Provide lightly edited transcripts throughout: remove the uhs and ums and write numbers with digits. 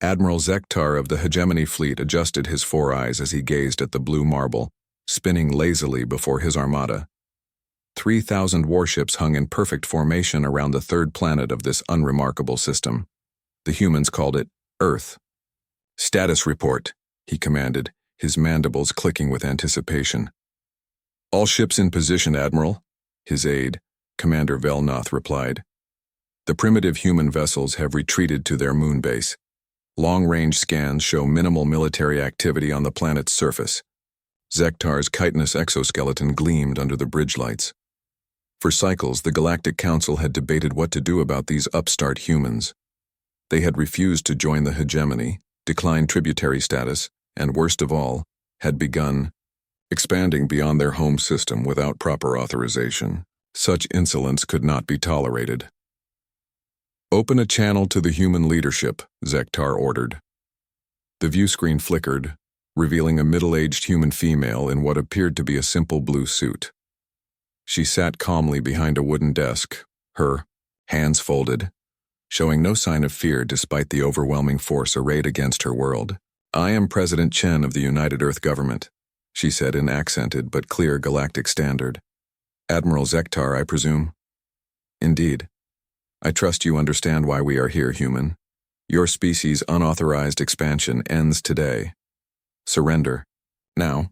Admiral Zektar of the Hegemony Fleet adjusted his four eyes as he gazed at the blue marble, spinning lazily before his armada. 3,000 warships hung in perfect formation around the third planet of this unremarkable system. The humans called it Earth. "Status report," he commanded, his mandibles clicking with anticipation. "All ships in position, Admiral," his aide, Commander Velnoth, replied. "The primitive human vessels have retreated to their moon base. Long-range scans show minimal military activity on the planet's surface." Zektar's chitinous exoskeleton gleamed under the bridge lights. For cycles, the Galactic Council had debated what to do about these upstart humans. They had refused to join the hegemony, declined tributary status, and worst of all, had begun expanding beyond their home system without proper authorization. Such insolence could not be tolerated. "Open a channel to the human leadership," Zektar ordered. The view screen flickered, revealing a middle-aged human female in what appeared to be a simple blue suit. She sat calmly behind a wooden desk, her hands folded, showing no sign of fear despite the overwhelming force arrayed against her world. "I am President Chen of the United Earth Government," she said in accented but clear Galactic standard. "Admiral Zektar, I presume?" "Indeed. I trust you understand why we are here, human. Your species' unauthorized expansion ends today. Surrender, now,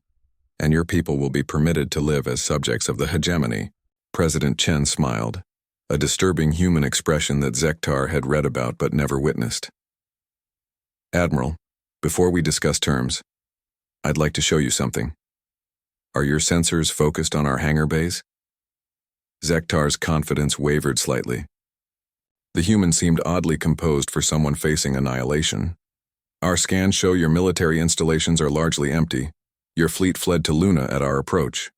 and your people will be permitted to live as subjects of the hegemony." President Chen smiled, a disturbing human expression that Zektar had read about but never witnessed. "Admiral, before we discuss terms, I'd like to show you something. Are your sensors focused on our hangar bays?" Zektar's confidence wavered slightly. The human seemed oddly composed for someone facing annihilation. "Our scans show your military installations are largely empty. Your fleet fled to Luna at our approach."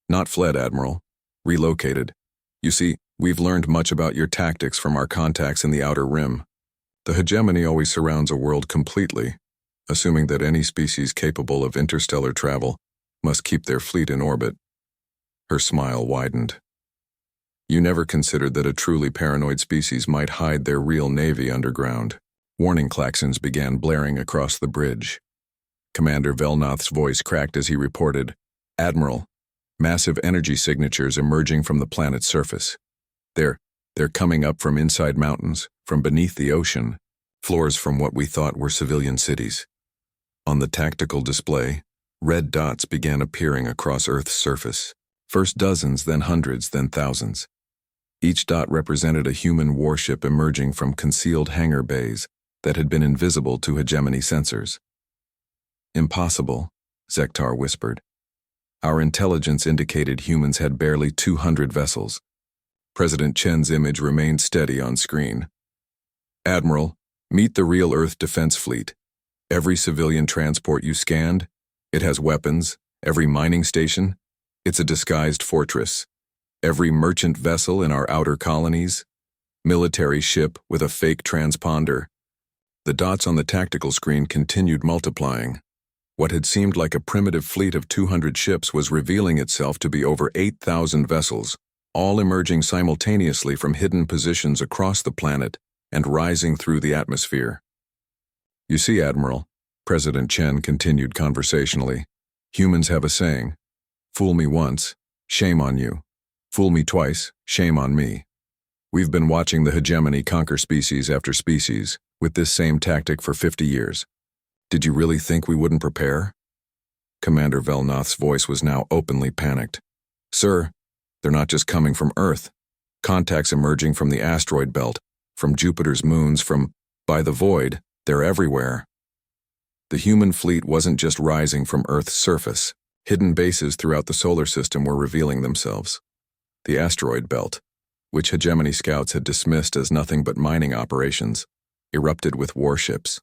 "Not fled, Admiral. Relocated. You see, we've learned much about your tactics from our contacts in the Outer Rim. The hegemony always surrounds a world completely, assuming that any species capable of interstellar travel must keep their fleet in orbit." Her smile widened. "You never considered that a truly paranoid species might hide their real navy underground." Warning klaxons began blaring across the bridge. Commander Velnoth's voice cracked as he reported, "Admiral, massive energy signatures emerging from the planet's surface. They're coming up from inside mountains, from beneath the ocean, floors from what we thought were civilian cities." On the tactical display, red dots began appearing across Earth's surface. First dozens, then hundreds, then thousands. Each dot represented a human warship emerging from concealed hangar bays that had been invisible to hegemony sensors. "Impossible," Zektar whispered. "Our intelligence indicated humans had barely 200 vessels." President Chen's image remained steady on screen. "Admiral, meet the real Earth Defense Fleet. Every civilian transport you scanned, it has weapons. Every mining station, it's a disguised fortress. Every merchant vessel in our outer colonies, military ship with a fake transponder." The dots on the tactical screen continued multiplying. What had seemed like a primitive fleet of 200 ships was revealing itself to be over 8,000 vessels, all emerging simultaneously from hidden positions across the planet and rising through the atmosphere. "You see, Admiral," President Chen continued conversationally, "humans have a saying, 'Fool me once, shame on you. Fool me twice, shame on me.' We've been watching the hegemony conquer species after species with this same tactic for 50 years. Did you really think we wouldn't prepare?" Commander Velnoth's voice was now openly panicked. "Sir, they're not just coming from Earth. Contacts emerging from the asteroid belt, from Jupiter's moons, by the void, they're everywhere." The human fleet wasn't just rising from Earth's surface. Hidden bases throughout the solar system were revealing themselves. The asteroid belt, which hegemony scouts had dismissed as nothing but mining operations, erupted with warships.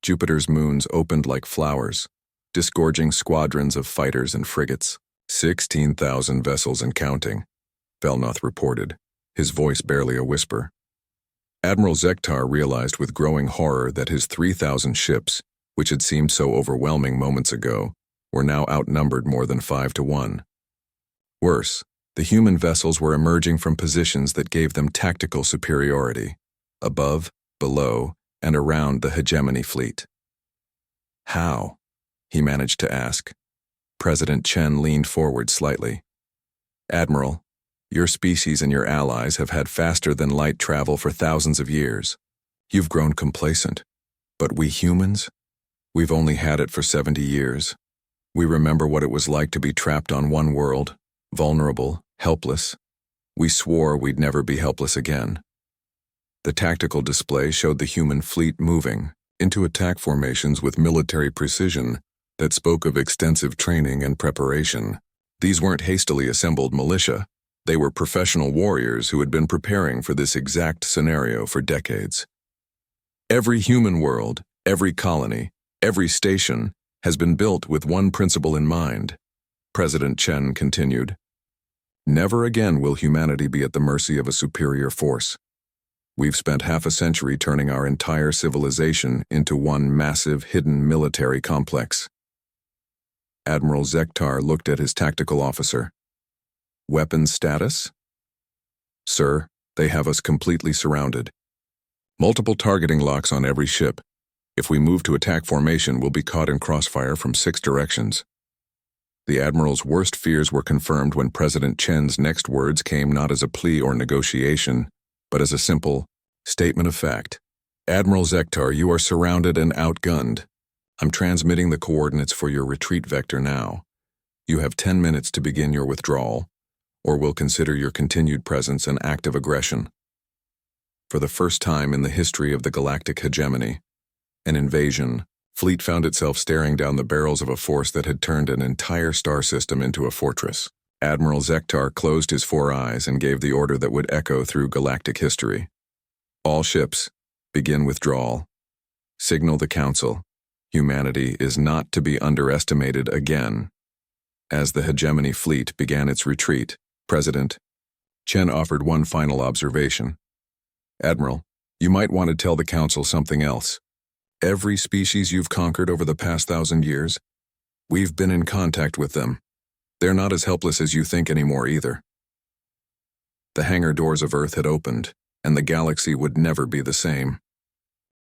Jupiter's moons opened like flowers, disgorging squadrons of fighters and frigates. 16,000 vessels and counting, Velnoth reported, his voice barely a whisper. Admiral Zektar realized with growing horror that his 3,000 ships, which had seemed so overwhelming moments ago, were now outnumbered more than 5 to 1. Worse, the human vessels were emerging from positions that gave them tactical superiority. Above, below, and around the hegemony fleet. How? He managed to ask. President Chen leaned forward slightly. Admiral, your species and your allies have had faster-than-light travel for thousands of years. You've grown complacent. But we humans? We've only had it for 70 years. We remember what it was like to be trapped on one world, vulnerable, helpless. We swore we'd never be helpless again. The tactical display showed the human fleet moving into attack formations with military precision that spoke of extensive training and preparation. These weren't hastily assembled militia. They were professional warriors who had been preparing for this exact scenario for decades. Every human world, every colony, every station has been built with one principle in mind, President Chen continued. Never again will humanity be at the mercy of a superior force. We've spent half a century turning our entire civilization into one massive hidden military complex. Admiral Zektar looked at his tactical officer. Weapons status? Sir, they have us completely surrounded. Multiple targeting locks on every ship. If we move to attack formation, we'll be caught in crossfire from 6 directions. The Admiral's worst fears were confirmed when President Chen's next words came not as a plea or negotiation, but as a simple statement of fact. Admiral Zektar, you are surrounded and outgunned. I'm transmitting the coordinates for your retreat vector now. You have 10 minutes to begin your withdrawal, or we'll consider your continued presence an act of aggression. For the first time in the history of the galactic hegemony, an invasion, fleet found itself staring down the barrels of a force that had turned an entire star system into a fortress. Admiral Zektar closed his 4 eyes and gave the order that would echo through galactic history. All ships, begin withdrawal. Signal the Council. Humanity is not to be underestimated again. As the hegemony fleet began its retreat, President Chen offered one final observation. Admiral, you might want to tell the Council something else. Every species you've conquered over the past 1,000 years, we've been in contact with them. They're not as helpless as you think anymore either. The hangar doors of Earth had opened, and the galaxy would never be the same.